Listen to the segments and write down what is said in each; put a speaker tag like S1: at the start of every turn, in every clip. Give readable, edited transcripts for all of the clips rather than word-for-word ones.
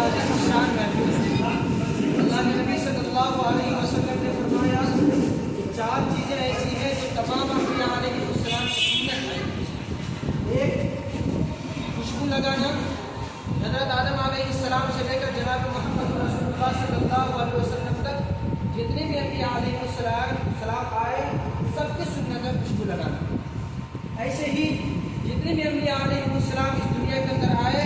S1: عظیم الشان محفل ہے۔ اللہ کے نبی صلی اللہ علیہ وسلم نے فرمایا کہ 4 چیزیں ایسی ہیں جو تمام انبیاء علیہ السلام کی سنت ہے۔ ایک، خوشبو لگانا۔ حضرت آدم علیہ السلام سے لے کر جناب محمد رسول اللہ صلی اللہ علیہ وسلم تک جتنے بھی انبیاء علیہ السلام آئے سب کی سنت ہے خوشبو لگانا۔ ایسے ہی جتنے بھی انبیاء علیہ السلام اس دنیا کے اندر آئے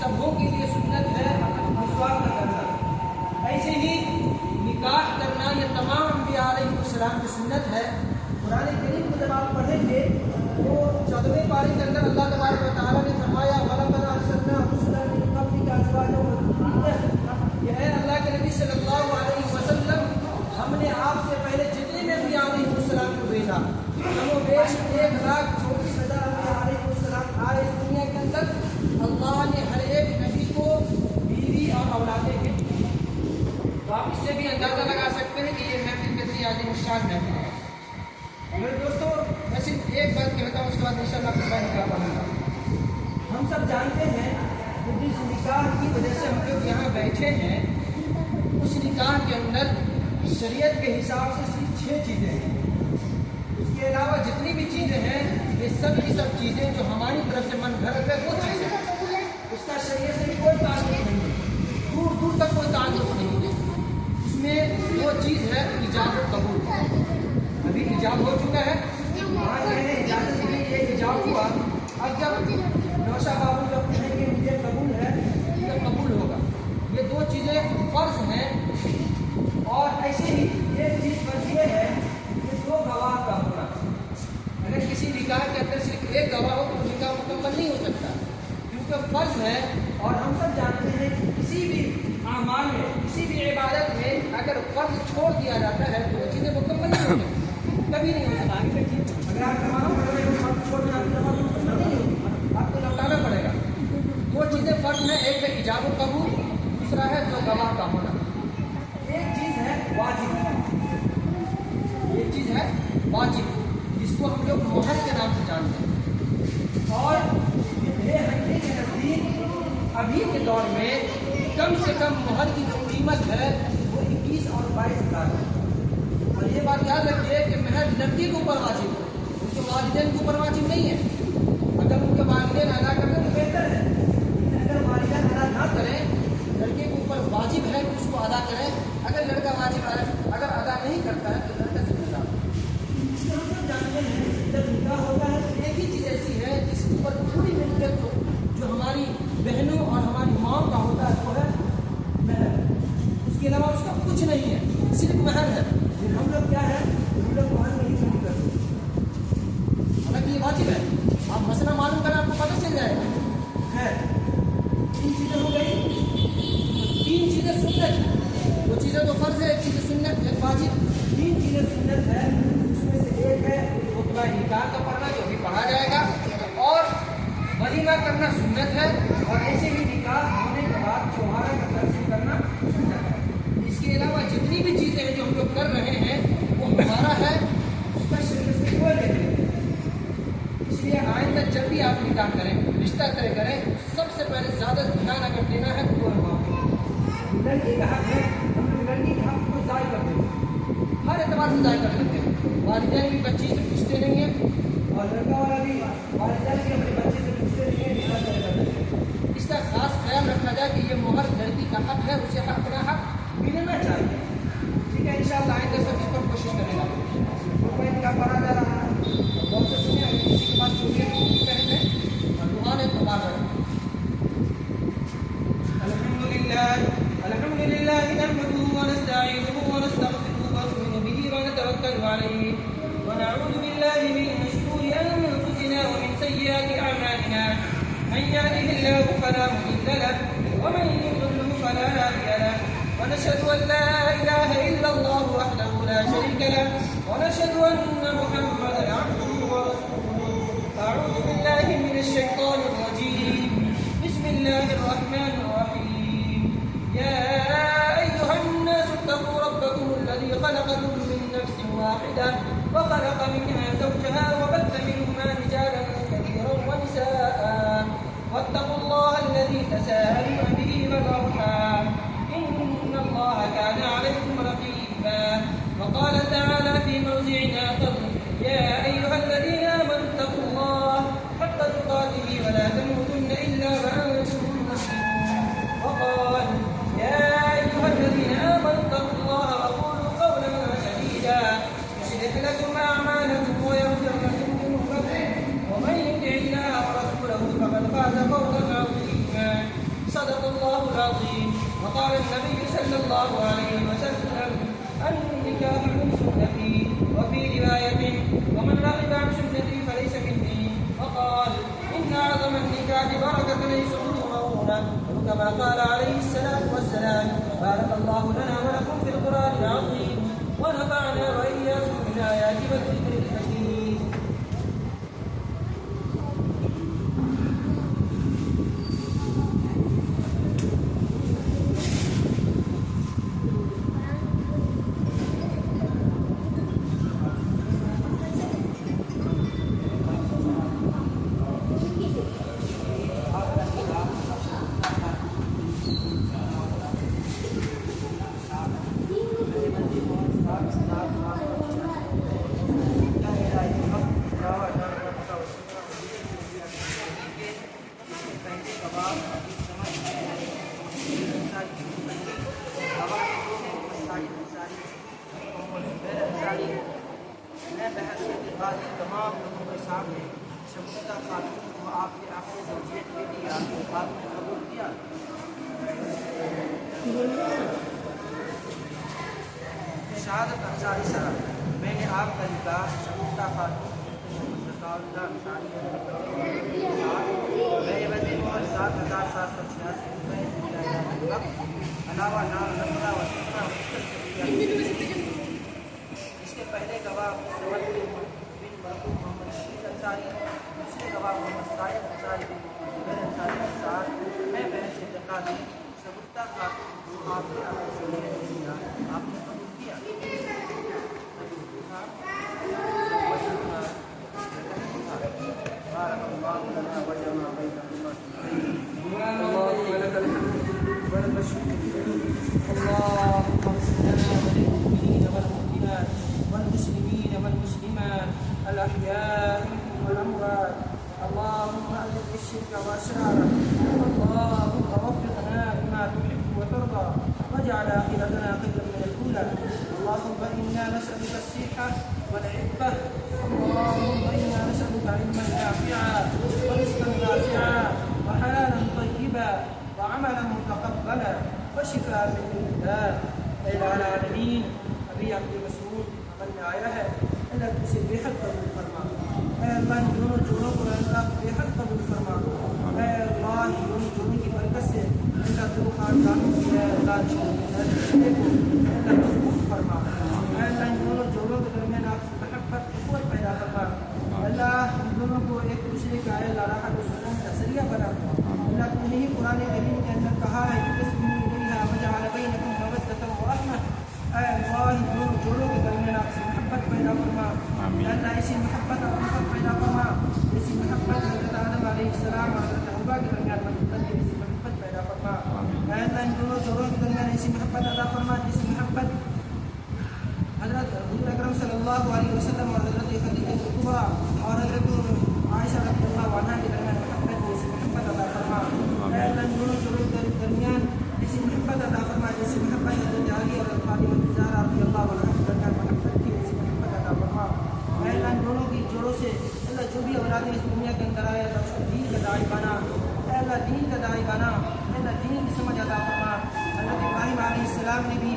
S1: سبوں کے لیے سنت ہے مسواک کرنا۔ ایسے ہی نکاح کرنا یہ تمام انبیاء علیہ السلام کی سنت ہے۔ قرآن کریم کو جب آپ پڑھیں گے تو 14ویں پارے کے اندر اللہ تبارک و تعالیٰ نے فرمایا وَلَقَدْ أَرْسَلْنَا رُسُلًا مِّن قَبْلِكَ أَزْوَاجًا وَذُرِّيَّةً، کہ اے اللہ کے نبی صلی اللہ علیہ وسلم ہم نے آپ سے پہلے جتنے بھی انبیاء علیہ السلام کو بھیجا، کم و بیش 1,34,000 انبیاء علیہ السلام آئے اس دنیا کے اندر۔ اللہ نے ہر ایک نبی کو بیوی اور اولادیں دی۔ تو آپ اس سے بھی اندازہ لگا سکتے ہیں کہ یہ محفل کتنی عظیم الشان محفل ہے۔ میرے دوستوں میں صرف ایک بات کہتا ہوں، اس کے بعد انشاءاللہ خطبہ نکاح پڑھوں گا۔ ہم سب جانتے ہیں کہ جس نکاح کی وجہ سے ہم لوگ یہاں بیٹھے ہیں اس نکاح کے اندر شریعت کے حساب سے صرف 6 چیزیں ہیں۔ اس کے علاوہ جتنی بھی چیزیں ہیں یہ سب کی سب چیزیں جو ہماری طرف سے من گھڑت ہے وہ چیزیں ہیں، اس کا شریعت سے کوئی تعلق نہیں ہے، دور دور تک کوئی تعلق نہیں ہے۔ اس میں وہ چیز ہے ایجاب و قبول۔ ابھی ایجاب ہو چکا ہے، وہاں یہ ہے اجازت کے لیے ایک ایجاب ہوا، اب جب نوشا بابو جب کہیں گے مجھے قبول ہے تو قبول ہوگا۔ یہ 2 چیزیں فرض ہیں۔ اور ایسے ہی ایک چیز فرض یہ ہے کہ 2 گواہ کا ہونا۔ اگر کسی نکاح کے اندر صرف ایک گواہ ہو تو نکاح مکمل نہیں ہو سکتا، کیونکہ فرض ہے۔ اور ہم سب جانتے ہیں کہ کسی بھی اعمال میں کسی بھی عبادت میں اگر فرض چھوڑ دیا جاتا ہے تو وہ چیزیں مکمل نہیں ہوتی، کبھی نہیں ہو سکتی۔ اگر آپ تمام فرض چھوڑ دیں تو مکمل نہیں ہوگی، آپ کو لوٹانا پڑے گا۔ 2 چیزیں فرض ہیں، ایک ہے ایجاب و قبول، دوسرا ہے 2 گواہ کا ہونا۔ ایک چیز ہے واجب، ایک چیز ہے واجب جس کو ہم لوگ مہر کے نام سے جانتے ہیں۔ اور ہنفی کے نزدیک ابھی کے دور میں کم سے کم مہر کی جو قیمت ہے وہ 21 اور 22 ہزار ہے۔ اور یہ بات یاد رکھیے کہ مہر لڑکی کے اوپر واجب ہے، ان کے والدین کے اوپر واجب نہیں ہے۔ اگر ان کے والدین ادا کر دیں تو بہتر ہے، لیکن اگر والدین ادا نہ کریں لڑکے کے اوپر واجب ہے کہ اس کو ادا کریں۔ اگر لڑکا واجب اگر ادا نہیں کرتا ہے تو لڑکا ذمہ دار۔ اس کو ہم سب جانتے ہیں جب نکاح ہوتا ہے تو ایک ہی چیز ایسی ہے جس کے اوپر پوری ملکیت جو ہماری بہنوں اور ہماری ماں کا ہوتا ہے وہ ہے مہر۔ اس کے علاوہ اس کا کچھ نہیں ہے، صرف مہر ہے۔ لیکن ہم لوگ کیا ہے، ہم لوگ مہر نہیں شروع کرتے، حالانکہ یہ واجب ہے۔ آپ مسئلہ معلوم کریں آپ کو پتہ چل جائے گا۔ خیر 3 چیزیں ہو گئی، 3 چیزیں سنت ہیں، 2 چیزیں تو فرض ہے، ایک چیز سنت، ایک واجب۔ 3 چیزیں سنت ہے، اس میں سے ایک ہے خطبہ نکاح کا پڑھنا جو بھی پڑھا جائے گا، اور ولیمہ کرنا سنت ہے، اور ایسے ہی نکاح ہونے کے بعد چوہارا کا ترسیم کرنا سنت ہے۔ اس کے علاوہ جتنی بھی چیزیں ہیں جو ہم لوگ کر رہے ہیں وہ ہمارا ہے، اس کا شریعت سے کوئی لینا نہیں۔ اس لیے آئندہ جب بھی آپ نکاح کریں، رشتہ طے کریں، سب سے پہلے زیادہ دھیان اگر دینا ہے تو لڑکی کا حق ہے، ہم لوگ لڑکی کے حق کو ضائع کر دیتے ہیں، ہر اعتبار سے ضائع کر دیتے ہیں۔ والدین بھی بچی سے پوچھتے نہیں ہیں اور لڑکا والا بھی والدین بھی اپنے بچے سے پوچھتے نہیں ہیں، نکاح طے کر دیتے ہیں۔ اس کا خاص خیال رکھا جائے کہ یہ مہر لڑکی کا حق ہے، اسے اپنا حق ملنا چاہیے۔ ٹھیک ہے، انشاءاللہ آئندہ سب اس پر کوشش کریں گا۔ ان کا پڑھا جا رہا ہے، بہت سے سنیں، اگر کسی کے پاس چوٹیاں پہن لیں اور دعا نے تو بات ہے۔ الحمد لله نحمده ونستعينه ونستغفره ونؤمن به ونتوكل عليه ونعوذ بالله من شرور انفسنا ومن سيئات اعمالنا من يهده الله فلا مضل له ومن يضلل فلا هادي له ونشهد ان لا اله الا الله وحده لا شريك له ونشهد ان محمدا عبده ورسوله اعوذ بالله من الشيطان الرجيم بسم الله الرحمن الرحيم يا أيها الناس اتقوا ربكم الذي خلقكم من نفس واحدة وخلق منها زوجها وبث منهما رجالا كثيرا ونساء واتقوا الله الذي تساءلون به والأرحام صلى الله عليه وسلم النكاح من سنتي، وفي رواية ومن رغب عن سنتي فليس مني، وقال إن أعظم النكاح بركة يسرونه، وكما قال عليه الصلاة والسلام. بارك الله لنا ولكم في القرآن العظيم، ونفعنا وإياكم بالآيات والذكر الحكيم. میں بحثیت قاضی تمام لوگوں کے سامنے شگفتہ خاتون کو آپ کے اپنے زوجیت کے لیے آپ کے بات میں قبول کیا. شہادت انصاری صاحب، میں نے آپ کا نکاح شگفتہ خاتون اور 7,786 روپئے علاوہ نام نمبر و سترہ اس کے پہلے گواہ بن مرحوم محمد شفیع انصاری، دوسرے گواہ محمد سائد انصاری بن زبیر انصاری کے ساتھ میں بحثیت قاضی شگفتہ خاتون کو آپ کے آپ نے قبول کیا. والمسلمين والمسلمات الأحياء والأموات، اللهم أذل الشرك وأسراره، اللهم وفقنا بما تحب وترضى، واجعل آخرتنا خيرا من الأولى. اللهم إنا نسألك الصحة والعفة، اللهم إنا نسألك علما نافعا ورزقا واسعا وحلالا طيبا وعملا متقبلا وشفاء من كل داء. اے العالمین، ابھی آپ کے مسعود عمل میں آیا ہے، اللہ اسے بے حد قبول فرما. اے اللہ ان دونوں جوڑوں کو اللہ بے حد قبول فرما. اے اللہ ان دونوں جوڑوں کی برکت سے اللہ دو خاندانوں کی ہے اللہ رشتے کو اللہ مضبوط فرما. اے اللہ ان دونوں جوڑوں کے درمیان آپ سے محبت قوت پیدا فرما. اللہ ان دونوں کو ایک دوسرے کا اللہ راحت و سکون کا ذریعہ بنا. اللہ تم نے ہی قرآن کریم کے اندر کہا ہے کہ وجعل بینکم مودۃ ورحمۃ. اے اللہ ان دونوں جوڑوں کے درمیان آپ سے محبت پیدا فرما. اللہ ایسی محبت اور الفت پیدا فرما ایسی محبت حضرت آدم علیہ السلام اور حضرت حوا کے درمیان ایسی محبت پیدا فرما. اے اللہ ان دونوں جوڑوں کے درمیان ایسی محبت عطا فرما جیسی محبت حضرت حضور اکرم صلی اللہ علیہ وسلم اور حضرت خدیجہ کبریٰ اور حضرت عائشہ رضی اللہ عنہا کے درمیان ایسی محبت عطا فرما. اے اللہ ان دونوں جوڑوں کے درمیان ایسی محبت عطا فرما جیسی محبت حضرت علی اور فاطمہ الزہرا رضی اللہ عنہا کے درمیان محبت کی ایسی محبت عطا فرما. اے اللہ ان دونوں کی جوڑوں سے اللہ جو بھی اولادیں اس دنیا کے اندر آئے اللہ اس کو دین کا داعی بنا. اے اللہ دین کا داعی بنا. اے اللہ دین کی سمجھ عطا فرما. حضرت ابراہیم علیہ السلام نے بھی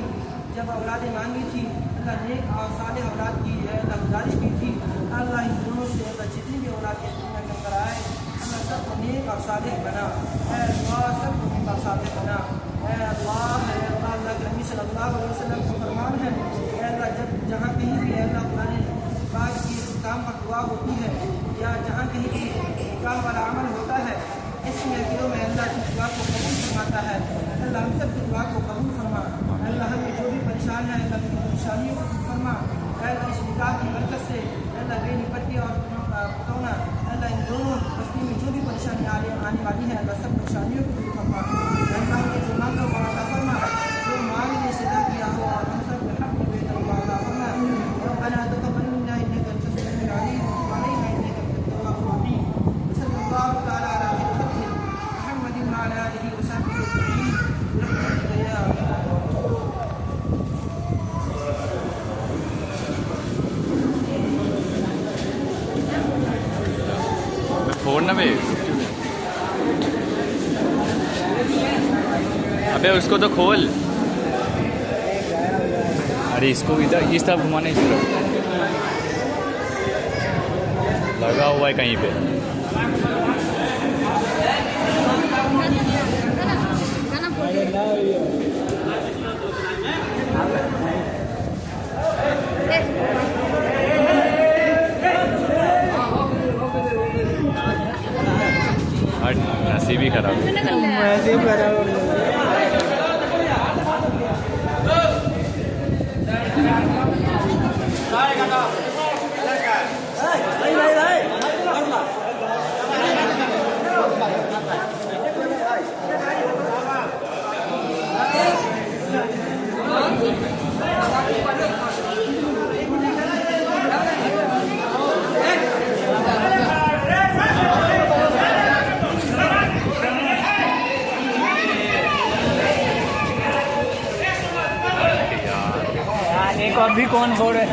S1: جب اولادیں مانگی تھی اللہ نیک اور صالح اولاد کی اللہ گزارش کی تھی. اللہ ان دونوں سے اللہ جتنی بھی اولاد اس دنیا کے اندر آئے اللہ سب کو نیک اور صالح بنا. اے اللہ سب کو نیک اور صالح بنا. اے اللہ اللہ کے نبی صلی اللہ علیہ وسلم کو فرمان ہے اے اللہ جب جہاں کہیں بھی اللہ قرآن پاک کی کام پر دعا ہوتی ہے یا جہاں کہیں بھی کام والا عمل ہوتا ہے اس محفلوں میں اللہ کی دعا کو قبول فرماتا ہے. اللہ ہم سب کی دعا کو قبول فرما. اللہ ہمیں جو بھی پریشان ہے اللہ کی پریشانیوں کو دور فرما. اللہ اس نکاح کی برکت سے اللہ بے نپٹی اور پتونا اللہ ان دونوں بستی میں جو بھی پریشانی آنے والی ہے اللہ سب پریشانیوں کو دور فرما. اللہ نے جو مانگا وہ عطا فرما. جو مانگ نے صدا کیا ہو اور ہم سب کے حق میں بہتر ہوا عطا فرما. ربنا تقبل منا انك انت السميع العليم وتب علينا انك انت التواب الرحيم. صلی اللہ تعالی علی محمد وعلى آله وصحبه اجمعین برحمتک یا ارحم الراحمین.
S2: فون نہ بھائی ابے اس کو تو کھول. ارے اس کو ادھر اس طرف گھمانے اس طرف لگا ہوا ہے کہیں پہ. نصیب ہی خراب
S3: ایک اور بھی کون چھوڑے